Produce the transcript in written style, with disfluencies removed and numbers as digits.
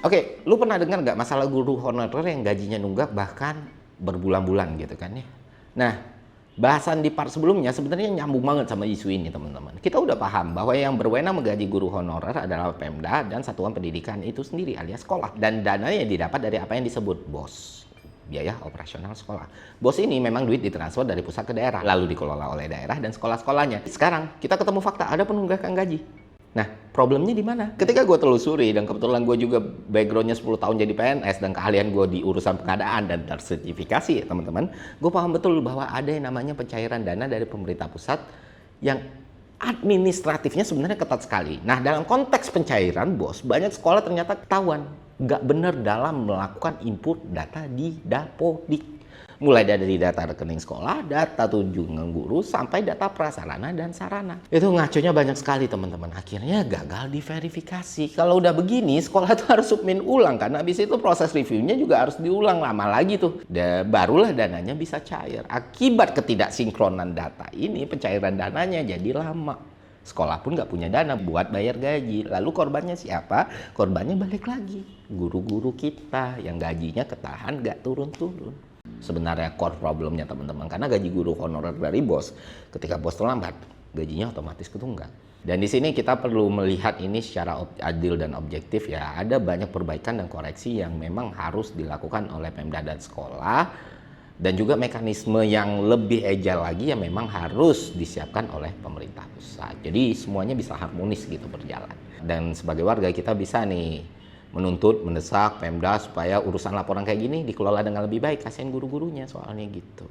Oke, lu pernah dengar nggak masalah guru honorer yang gajinya nunggak bahkan berbulan-bulan gitu kan ya? Nah, bahasan di part sebelumnya sebenarnya nyambung banget sama isu ini teman-teman. Kita udah paham bahwa yang berwenang menggaji guru honorer adalah Pemda dan satuan pendidikan itu sendiri alias sekolah. Dan dananya didapat dari apa yang disebut BOS, biaya operasional sekolah. BOS ini memang duit ditransfer dari pusat ke daerah, lalu dikelola oleh daerah dan sekolah-sekolahnya. Sekarang kita ketemu fakta ada penunggakan gaji. Nah, problemnya di mana? Ketika gue telusuri, dan kebetulan gue juga backgroundnya 10 tahun jadi PNS, dan keahlian gue di urusan pengadaan dan tersertifikasi, ya teman-teman, gue paham betul bahwa ada yang namanya pencairan dana dari pemerintah pusat yang administratifnya sebenarnya ketat sekali. Nah, dalam konteks pencairan, bos, banyak sekolah ternyata ketahuan nggak benar dalam melakukan input data di Dapodik. Mulai dari data rekening sekolah, data kunjungan guru, sampai data prasarana dan sarana. Itu ngaconya banyak sekali teman-teman. Akhirnya gagal diverifikasi. Kalau udah begini, sekolah tuh harus submit ulang. Karena habis itu proses reviewnya juga harus diulang lama lagi tuh. Dan barulah dananya bisa cair. Akibat ketidaksinkronan data ini, pencairan dananya jadi lama. Sekolah pun nggak punya dana buat bayar gaji. Lalu korbannya siapa? Korbannya balik lagi. Guru-guru kita yang gajinya ketahan nggak turun-turun. Sebenarnya core problemnya teman-teman, karena gaji guru honorer dari bos, ketika bos terlambat, gajinya otomatis ketunggak. Dan di sini kita perlu melihat ini secara adil dan objektif ya. Ada banyak perbaikan dan koreksi yang memang harus dilakukan oleh Pemda dan sekolah, dan juga mekanisme yang lebih agile lagi yang memang harus disiapkan oleh pemerintah pusat. Jadi semuanya bisa harmonis gitu berjalan. Dan sebagai warga kita bisa nih menuntut, mendesak Pemda supaya urusan laporan kayak gini dikelola dengan lebih baik. Kasihan guru-gurunya soalnya gitu.